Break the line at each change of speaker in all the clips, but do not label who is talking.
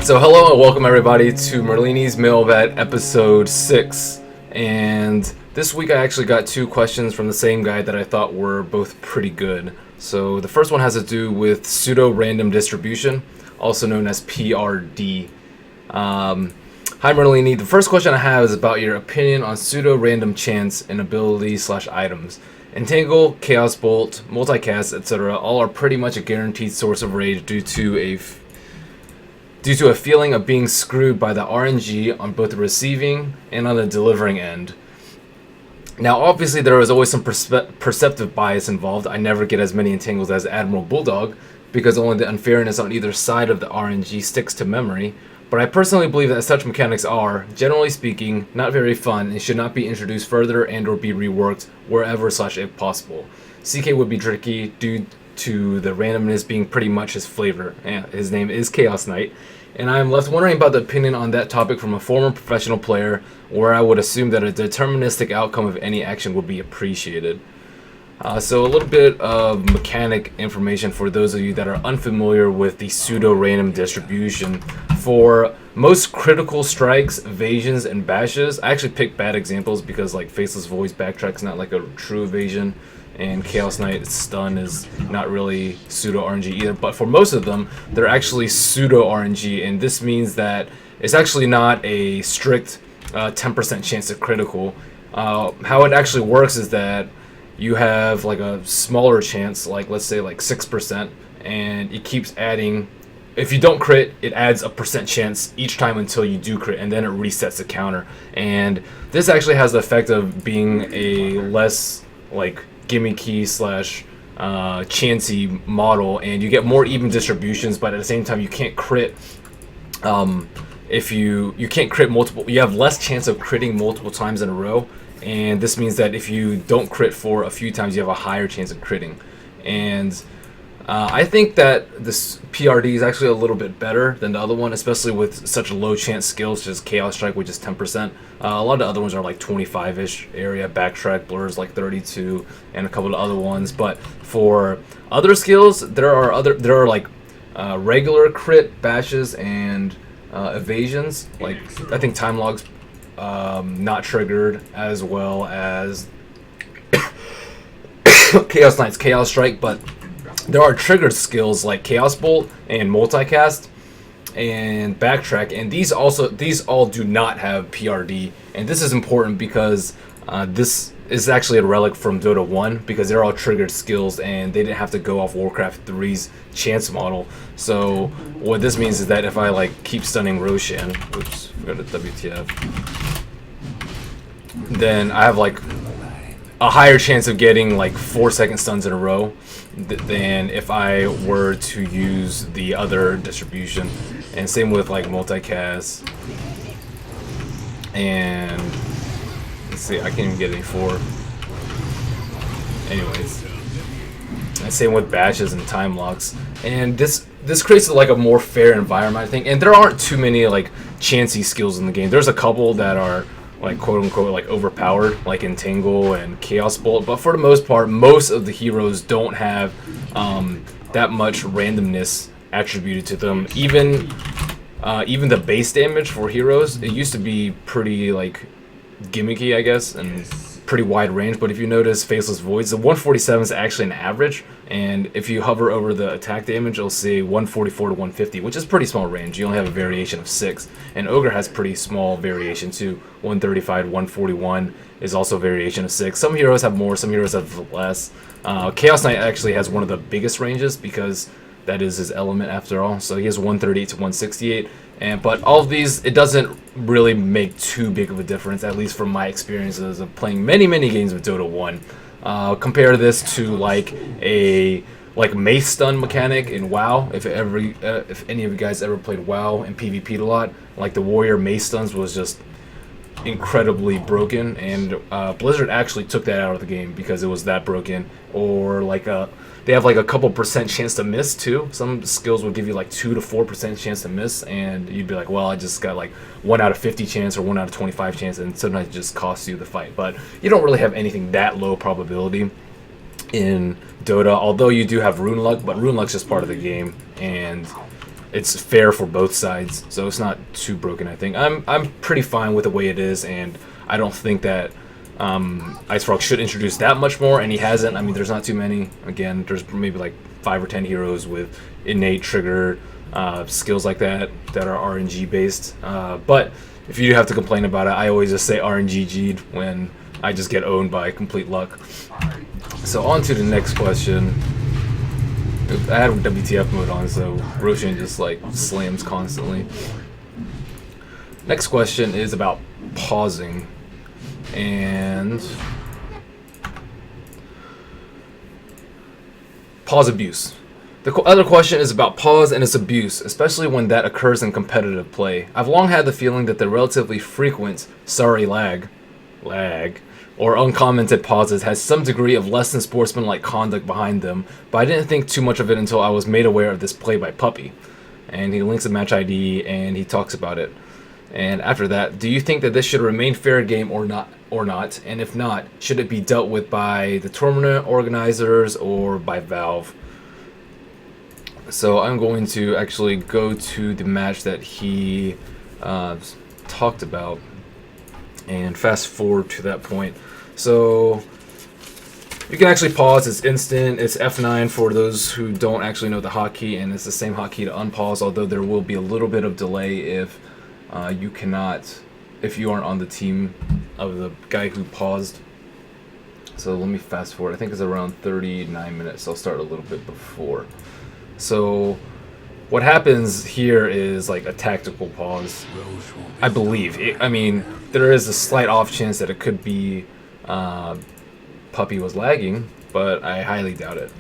So hello and welcome everybody to Merlini's Mailbag episode 6. And this week I actually got two questions from the same guy that I thought were both pretty good. So the first one has to do with pseudo-random distribution, also known as PRD. Hi Merlini, the first question I have is about your opinion on pseudo-random chance and abilities/items. Entangle, Chaos Bolt, Multicast, etc. all are pretty much a guaranteed source of rage due to a feeling of being screwed by the RNG on both the receiving and on the delivering end. Now, obviously, there is always some perceptive bias involved. I never get as many entangles as Admiral Bulldog because only the unfairness on either side of the RNG sticks to memory. But I personally believe that such mechanics are, generally speaking, not very fun and should not be introduced further and or be reworked wherever/if possible. CK would be tricky due to the randomness being pretty much his flavor. His name is Chaos Knight. And I am left wondering about the opinion on that topic from a former professional player, where I would assume that a deterministic outcome of any action would be appreciated. So a little bit of mechanic information for those of you that are unfamiliar with the pseudo-random distribution. For most critical strikes, evasions, and bashes, I actually picked bad examples because like Faceless Void's backtrack's not like a true evasion, and Chaos Knight's stun is not really pseudo RNG either. But for most of them, they're actually pseudo RNG, and this means that it's actually not a strict 10% chance of critical. How it actually works is that you have like a smaller chance, like let's say like 6%, and it keeps adding. If you don't crit, it adds a percent chance each time until you do crit, and then it resets the counter. And this actually has the effect of being a less like gimmicky / chancy model, and you get more even distributions, but at the same time you can't crit. If you can't crit multiple, you have less chance of critting multiple times in a row, and this means that if you don't crit for a few times, you have a higher chance of critting. And I think that this PRD is actually a little bit better than the other one, especially with such low chance skills such as Chaos Strike, which is 10%. A lot of the other ones are like 25-ish area, Backtrack, Blur's like 32, and a couple of other ones. But for other skills, there are like regular crit, bashes, and evasions. Like I think Time Log's not triggered, as well as Chaos Knight's Chaos Strike, but there are triggered skills like Chaos Bolt and Multicast and Backtrack, and these all do not have PRD. And this is important because this is actually a relic from Dota 1 because they're all triggered skills and they didn't have to go off Warcraft 3's chance model. So what this means is that if I like keep stunning Roshan, oops, forgot the WTF, then I have like a higher chance of getting like 4-second stuns in a row than if I were to use the other distribution. And same with like Multicast. And let's see, I can't even get any 4. Anyways, and same with bashes and time locks. And this creates like a more fair environment, I think. And there aren't too many like chancy skills in the game. There's a couple that are like quote unquote like overpowered, like Entangle and Chaos Bolt, but for the most part, most of the heroes don't have that much randomness attributed to them. Even the base damage for heroes, it used to be pretty like gimmicky, I guess, and pretty wide range. But if you notice Faceless Voids, the 147 is actually an average, and if you hover over the attack damage, you'll see 144 to 150, which is pretty small range. You only have a variation of 6, and Ogre has pretty small variation too. 135 to 141 is also a variation of 6. Some heroes have more, some heroes have less. Chaos Knight actually has one of the biggest ranges because that is his element after all. So he has 138 to 168. But all of these, it doesn't really make too big of a difference, at least from my experiences of playing many games of Dota 1. Compare this to like a Mace Stun mechanic in WoW. If any of you guys ever played WoW and PvP'd a lot, like the Warrior Mace Stuns was just incredibly broken, and Blizzard actually took that out of the game because it was that broken. Or like they have like a couple percent chance to miss too. Some skills will give you like 2 to 4% chance to miss, and you'd be like, well, I just got like 1 out of 50 chance or 1 out of 25 chance, and sometimes it just costs you the fight. But you don't really have anything that low probability in Dota, although you do have Rune Luck, but Rune Luck's just part of the game, and it's fair for both sides, so it's not too broken. I think I'm pretty fine with the way it is, and I don't think that Ice Frog should introduce that much more, and he hasn't. I mean, there's not too many. Again, there's maybe like 5 or 10 heroes with innate trigger skills like that are RNG based. But if you do have to complain about it, I always just say RNGG'd when I just get owned by complete luck. So on to the next question. I had WTF mode on, so Roshan just like slams constantly. Next question is about pausing. And pause abuse. The other question is about pause and its abuse, especially when that occurs in competitive play. I've long had the feeling that the relatively frequent lag, or uncommented pauses has some degree of less than sportsmanlike conduct behind them, but I didn't think too much of it until I was made aware of this play by Puppy. And he links a MatchID and he talks about it. And after that, do you think that this should remain fair game or not? And if not, should it be dealt with by the tournament organizers or by Valve? So I'm going to actually go to the match that he talked about and fast forward to that point. So you can actually pause. It's instant. It's F9 for those who don't actually know the hotkey, and it's the same hotkey to unpause, although there will be a little bit of delay if if you aren't on the team of the guy who paused. So let me fast forward. I think it's around 39 minutes. I'll start a little bit before. So what happens here is like a tactical pause, I believe. I mean, there is a slight off chance that it could be Puppy was lagging, but I highly doubt it.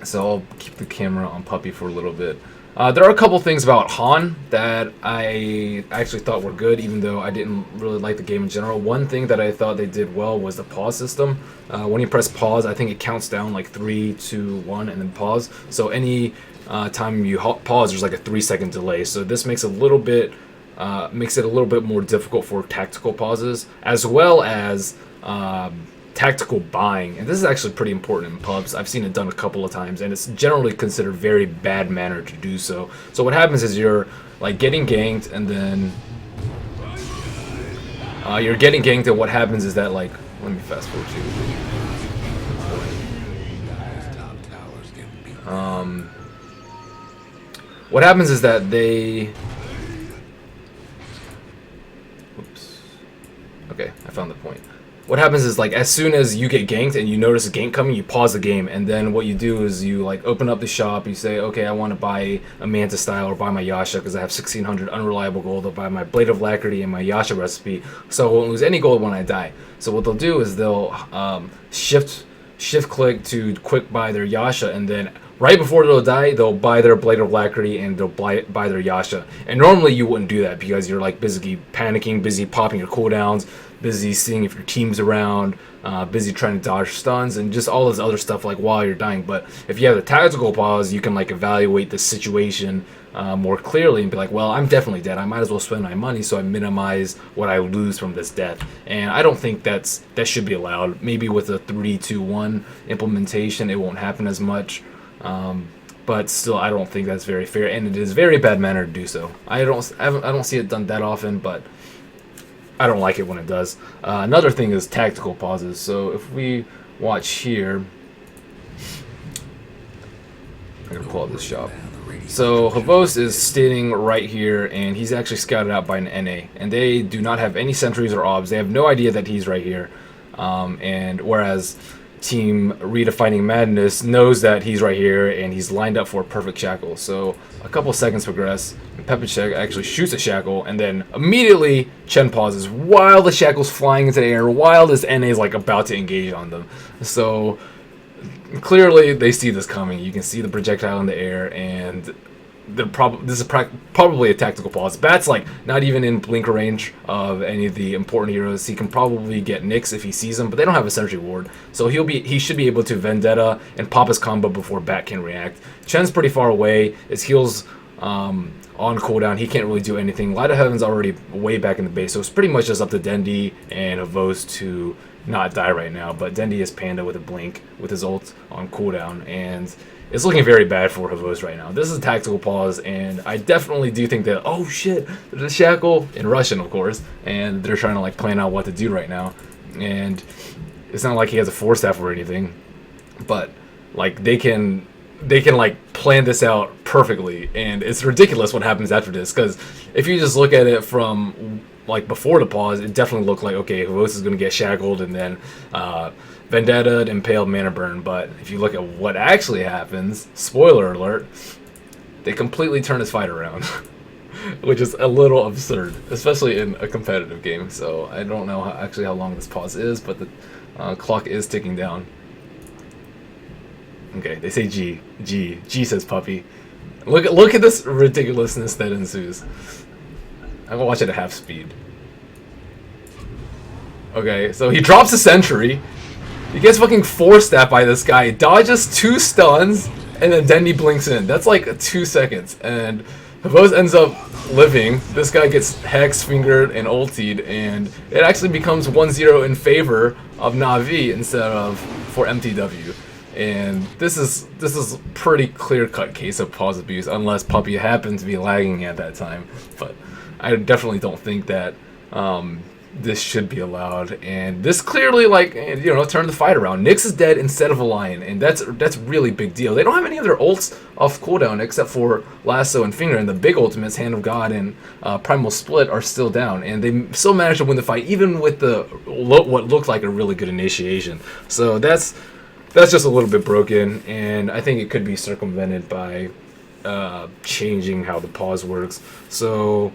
So I'll keep the camera on Puppy for a little bit. There are a couple things about Han that I actually thought were good, even though I didn't really like the game in general. One thing that I thought they did well was the pause system. When you press pause, I think it counts down like 3, 2, 1, and then pause. So any time you pause, there's like a 3-second delay. So this makes it a little bit more difficult for tactical pauses, as well as tactical buying. And this is actually pretty important in pubs. I've seen it done a couple of times, and it's generally considered very bad manner to do so. So what happens is you're like getting ganked, and then you're getting ganked, and what happens is that, like, let me fast forward to what happens is that they okay, I found the point. What happens is, like, as soon as you get ganked and you notice a gank coming, you pause the game, and then what you do is you like open up the shop. You say, okay, I want to buy a Manta style or buy my Yasha because I have 1600 unreliable gold. I'll buy my Blade of Alacrity and my Yasha recipe, so I won't lose any gold when I die. So what they'll do is they'll shift click to quick buy their Yasha, and then right before they'll die, they'll buy their Blade of Alacrity and they'll buy their Yasha. And normally you wouldn't do that because you're like busy panicking, busy popping your cooldowns, busy seeing if your team's around, busy trying to dodge stuns and just all this other stuff like while you're dying. But if you have the tactical pause, you can like evaluate the situation more clearly and be like, well, I'm definitely dead. I might as well spend my money so I minimize what I lose from this death. And I don't think that should be allowed. Maybe with a 3-2-1 implementation, it won't happen as much. But still, I don't think that's very fair, and it is very bad manner to do so. I don't see it done that often, but I don't like it when it does. Another thing is tactical pauses. So if we watch here, I'm gonna pull out this shop. So Havos is standing right here, and he's actually scouted out by an NA, and they do not have any sentries or obs. They have no idea that he's right here, and whereas Team Redefining Madness knows that he's right here and he's lined up for a perfect shackle. So a couple seconds progress, and Pepachek actually shoots a shackle, and then immediately Chen pauses while the shackle's flying into the air, while this NA is like about to engage on them. So clearly they see this coming. You can see the projectile in the air, and this is probably a tactical pause. Bat's like not even in blink range of any of the important heroes. He can probably get Nyx if he sees him, but they don't have a sentry ward, so he should be able to Vendetta and pop his combo before Bat can react. Chen's pretty far away. His heals on cooldown. He can't really do anything. Light of Heaven's already way back in the base, so it's pretty much just up to Dendi and Avos to not die right now. But Dendi is Panda with a blink with his ult on cooldown, and it's looking very bad for Havos right now. This is a tactical pause, and I definitely do think that, oh shit, there's a shackle, in Russian of course, and they're trying to like plan out what to do right now. And it's not like he has a 4-staff or anything, but like they can like plan this out perfectly, and it's ridiculous what happens after this, because if you just look at it from like before the pause, it definitely looked like, okay, Havos is going to get shackled and then Vendetta, impaled, mana burn. But if you look at what actually happens, spoiler alert, they completely turn his fight around. Which is a little absurd, especially in a competitive game. So I don't know actually how long this pause is, but the clock is ticking down. Okay, they say G. G says puppy. Look at this ridiculousness that ensues. I'm gonna watch it at half speed. Okay, so he drops a sentry. He gets fucking 4-staffed by this guy, dodges 2 stuns, and then Dendi blinks in. That's like 2 seconds, and Havos ends up living. This guy gets hex fingered and ultied, and it actually becomes 1-0 in favor of Na'Vi instead of for MTW. And this is pretty clear-cut case of pause abuse, unless Puppy happened to be lagging at that time. But I definitely don't think that this should be allowed. And this clearly, like, you know, turned the fight around. Nyx is dead instead of a Lion, and that's really big deal. They don't have any other ults off cooldown except for Lasso and Finger, and the big ultimates, Hand of God and Primal Split, are still down, and they still managed to win the fight even with the what looked like a really good initiation. So that's just a little bit broken, and I think it could be circumvented by changing how the pause works. So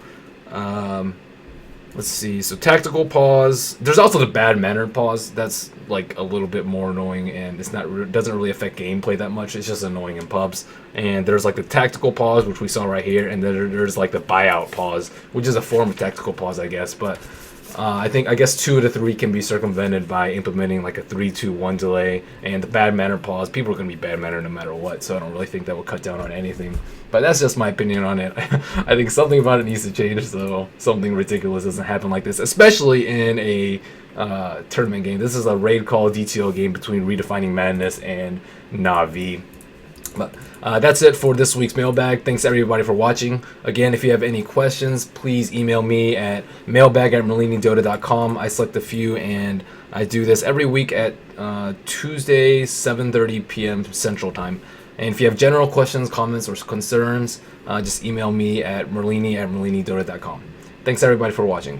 let's see. So tactical pause. There's also the bad mannered pause. That's like a little bit more annoying, and doesn't really affect gameplay that much. It's just annoying in pubs. And there's like the tactical pause, which we saw right here, and then there's like the buyout pause, which is a form of tactical pause, I guess. But I guess 2 of the 3 can be circumvented by implementing like a 3-2-1 delay, and the bad manner pause. People are going to be bad mannered no matter what, so I don't really think that will cut down on anything. But that's just my opinion on it. I think something about it needs to change, so something ridiculous doesn't happen like this, especially in a tournament game. This is a raid call DTO game between Redefining Madness and Na'Vi. But that's it for this week's mailbag. Thanks everybody for watching. Again, if you have any questions, please email me at mailbag@merlinidota.com. I select a few, and I do this every week at Tuesday, 7:30 p.m. Central Time. And if you have general questions, comments, or concerns, just email me at merlini@merlinidota.com. Thanks everybody for watching.